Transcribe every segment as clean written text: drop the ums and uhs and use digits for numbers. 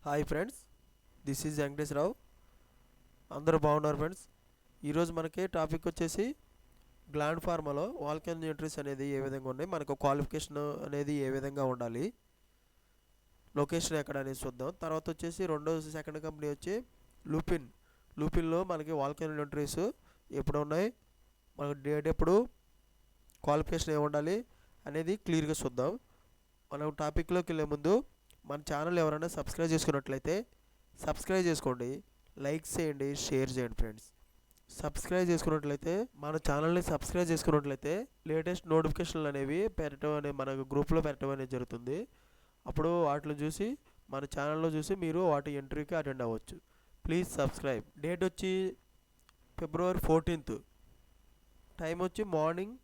Hi friends, this is Venkateswara Rao. అందరూ బాగున్నారు friends. ఈరోజు మనకి టాపిక్ వచ్చేసి గ్లాండ్ ఫార్మాలో వాల్కెన్ న్యూట్రీస్ అనేది ఏ విధంగా ఉన్నాయి, మనకు క్వాలిఫికేషన్ అనేది ఏ విధంగా ఉండాలి, లొకేషన్ ఎక్కడ అనేది చూద్దాం. తర్వాత వచ్చేసి సెకండ్ కంపెనీ వచ్చి లూపిన్లో మనకి వాల్కెన్ న్యూట్రీస్ ఎప్పుడు ఉన్నాయి, మనకు డేట్ ఎప్పుడు, క్వాలిఫికేషన్ ఏమి ఉండాలి అనేది క్లియర్గా చూద్దాం. మనం టాపిక్లోకి వెళ్ళే ముందు మన ఛానల్ ఎవరైనా సబ్స్క్రైబ్ చేసుకున్నట్లయితే సబ్స్క్రైబ్ చేసుకోండి, లైక్ చేయండి, షేర్ చేయండి ఫ్రెండ్స్. మన ఛానల్ని సబ్స్క్రైబ్ చేసుకున్నట్లయితే లేటెస్ట్ నోటిఫికేషన్లు అనేవి పెట్టడం అనేది మన గ్రూప్లో పెట్టడం అనేది జరుగుతుంది. అప్పుడు వాటిని చూసి మన ఛానల్లో చూసి మీరు వాటి ఇంటర్వ్యూకి అటెండ్ అవ్వచ్చు. Please subscribe. డేట్ వచ్చి February 14th, టైం వచ్చి morning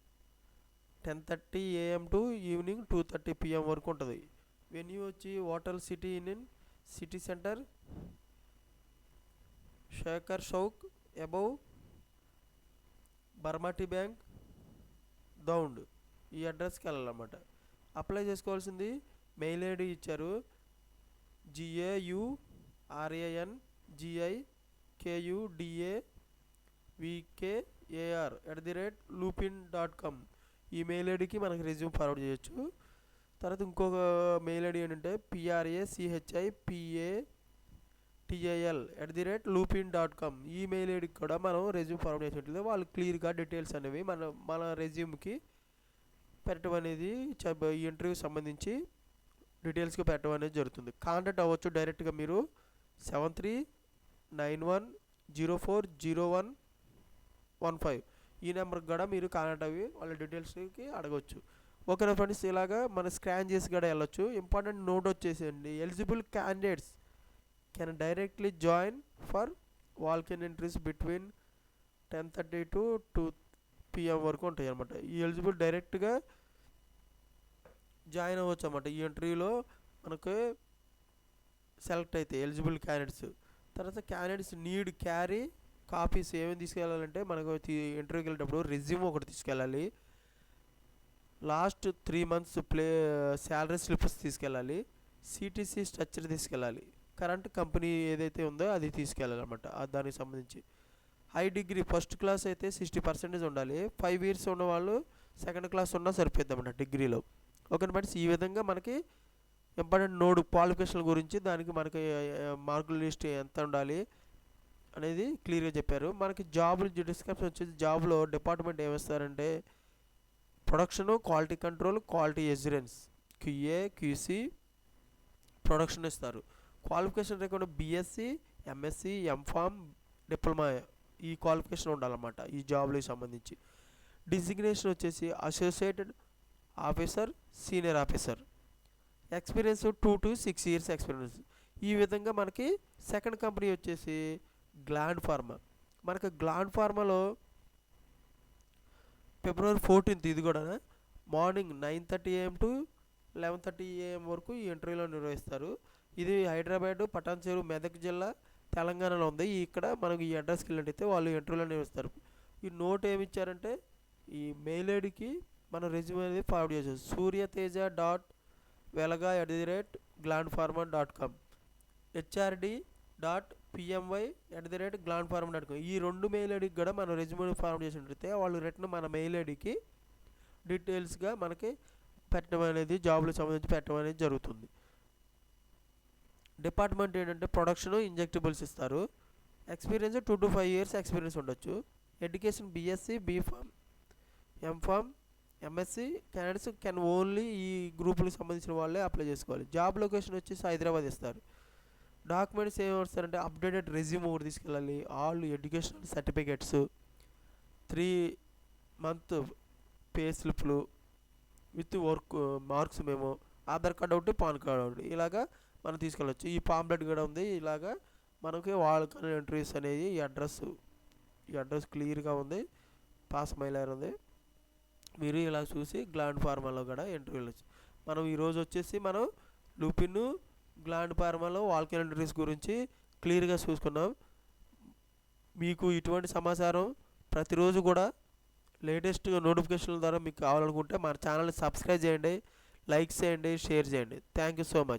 10:30 AM to evening 2:30 PM వరకు ఉంటుంది. వెన్యూ వచ్చి hotel city in city centre, Shekhar Chowk above Baramati bank, Daund. ఈ అడ్రస్కి వెళ్ళాలన్నమాట. అప్లై చేసుకోవాల్సింది మెయిల్ ఐడి ఇచ్చారు, GAURANGIKUDAVKAR@lupin.com. ఈ మెయిల్ ఐడికి మనకి రెజ్యూమ్ ఫార్వర్డ్ చేయొచ్చు. తర్వాత ఇంకొక మెయిల్ ఐడి ఏంటంటే PRACHIPATIL@lupin.com. ఈ మెయిల్ ఐడికి కూడా మనం రెజ్యూమ్ ఫార్వర్డ్ చేసినట్లయితే వాళ్ళు క్లియర్గా డీటెయిల్స్ అనేవి మన రెజ్యూమ్కి పెట్టడం అనేది ఈ ఇంటర్వ్యూ సంబంధించి డీటెయిల్స్గా పెట్టడం అనేది జరుగుతుంది. కాంటాక్ట్ అవ్వచ్చు డైరెక్ట్గా మీరు 7391040115 ఈ నెంబర్కి కూడా మీరు కాంటాక్ట్ అయ్యి వాళ్ళ డీటెయిల్స్కి అడగవచ్చు. ఓకేనా ఫ్రెండ్స్, ఇలాగా మనం స్కాన్ చేసి కూడా వెళ్ళొచ్చు. ఇంపార్టెంట్ నోట్ వచ్చేసేయండి, eligible candidates can directly join for walk in entries between 10:30 to 2 PM వరకు ఉంటాయి అనమాట. ఈ ఎలిజిబుల్ డైరెక్ట్గా జాయిన్ అవ్వచ్చు అన్నమాట. ఈ ఇంటర్వ్యూలో మనకు సెలెక్ట్ అయితే ఎలిజిబుల్ క్యాండిడేట్స్. తర్వాత క్యాండిడేట్స్ నీడ్ క్యారీ కాపీస్ ఏమేమి తీసుకెళ్ళాలంటే, మనకు ఇంటర్వ్యూకి వెళ్ళేటప్పుడు రెజ్యూమ్ ఒకటి తీసుకెళ్ళాలి, లాస్ట్ 3 months శాలరీ స్లిప్స్ తీసుకెళ్ళాలి, CTC స్ట్రక్చర్ తీసుకెళ్ళాలి, కరెంట్ కంపెనీ ఏదైతే ఉందో అది తీసుకెళ్ళాలన్నమాట. దానికి సంబంధించి హై డిగ్రీ ఫస్ట్ క్లాస్ అయితే 60% ఉండాలి. 5 years ఉన్న వాళ్ళు సెకండ్ క్లాస్ ఉన్నా సరిపోద్దామన్నమాట డిగ్రీలో. ఓకే ఫ్రెండ్స్, ఈ విధంగా మనకి ఇంపార్టెంట్ నోడ్ క్వాలిఫికేషన్ గురించి దానికి మనకి మార్కుల లిస్ట్ ఎంత ఉండాలి అనేది క్లియర్గా చెప్పారు. మనకి జాబ్ డిస్క్రిప్షన్ వచ్చేసి జాబ్లో డిపార్ట్మెంట్ ఏమిస్తారంటే production, quality control, quality assurance, QA QC production ఇస్తారు. Qualification record BSc MSc MPharm diploma ఈ క్వాలిఫికేషన్ ఉండాలన్నమాట ఈ జాబ్లకు సంబంధించి. డిజిగ్నేషన్ వచ్చేసి associated officer, senior officer. Experience 2 to 6 years experience. ఈ విధంగా మనకి సెకండ్ కంపెనీ వచ్చేసి గ్లాండ్ ఫార్మా. మనకి గ్లాండ్ ఫార్మాలో February 14th ఇది కూడా మార్నింగ్ 9:30 AM to 11:30 AM వరకు ఈ ఇంటర్వ్యూలో నిర్వహిస్తారు. ఇది హైదరాబాద్, పటాన్చెరు, మెదక్ జిల్లా, తెలంగాణలో ఉంది. ఇక్కడ మనకు ఈ అడ్రస్కి వెళ్ళినట్టయితే వాళ్ళు ఇంటర్వ్యూలో నిర్వహిస్తారు. ఈ నోట్ ఏమి ఇచ్చారంటే ఈ మెయిల్ ఐడికి మన రెజ్యూమ్ అనేది ఫార్వర్డ్ చేసేది, suryateja.velaga@glandpharma.com, HRD.pmy@glandpharma.com. ఈ 2 మెయిల్ ఐడికి కూడా మనం రెజ్యూమ్ ఫార్వర్డ్ చేసినట్లయితే వాళ్ళు రిటర్న్ మన మెయిల్ ఐడికి డీటెయిల్స్గా మనకి పెట్టడం అనేది జాబ్లకు సంబంధించి పెట్టడం అనేది జరుగుతుంది. డిపార్ట్మెంట్ ఏంటంటే ప్రొడక్షన్, ఇంజెక్టబుల్స్ ఇస్తారు. ఎక్స్పీరియన్స్ 2 to 5 years ఎక్స్పీరియన్స్ ఉండొచ్చు. Education BSc BPharm MPharm MSc candidates can only ఈ గ్రూపులకు సంబంధించిన వాళ్ళే అప్లై చేసుకోవాలి. జాబ్ లొకేషన్ వచ్చేసి హైదరాబాద్ ఇస్తారు. డాక్యుమెంట్స్ ఏమి వస్తారంటే అప్డేటెడ్ రెజ్యూమ్ ఒకటి తీసుకెళ్ళాలి, all educational certificates, 3 month pay స్లిప్లు విత్ వర్క్ మార్క్స్ మేము, ఆధార్ కార్డ్ ఒకటి, పాన్ కార్డ్ ఒకటి, ఇలాగా మనం తీసుకెళ్ళచ్చు. ఈ పాంప్లెట్ కూడా ఉంది. ఇలాగా మనకి వాళ్ళకనే ఇంటర్వ్యూస్ అనేది ఈ అడ్రస్ క్లియర్గా ఉంది, పాస్ మైలర్ ఉంది. మీరు ఇలా చూసి గ్లాండ్ ఫార్మాలో కూడా ఇంటర్వ్యూలు మనం ఈరోజు వచ్చేసి మనం లూపిన్, గ్లాండ్ ఫార్మాలో వాల్కెన్ ఇంటర్వ్యూస్ గురించి క్లియర్గా చూసుకున్నాం. మీకు ఇటువంటి సమాచారం ప్రతిరోజు కూడా లేటెస్ట్ నోటిఫికేషన్ల ద్వారా మీకు కావాలనుకుంటే మన ఛానల్ని సబ్స్క్రైబ్ చేయండి, లైక్ చేయండి, షేర్ చేయండి. Thank you so much.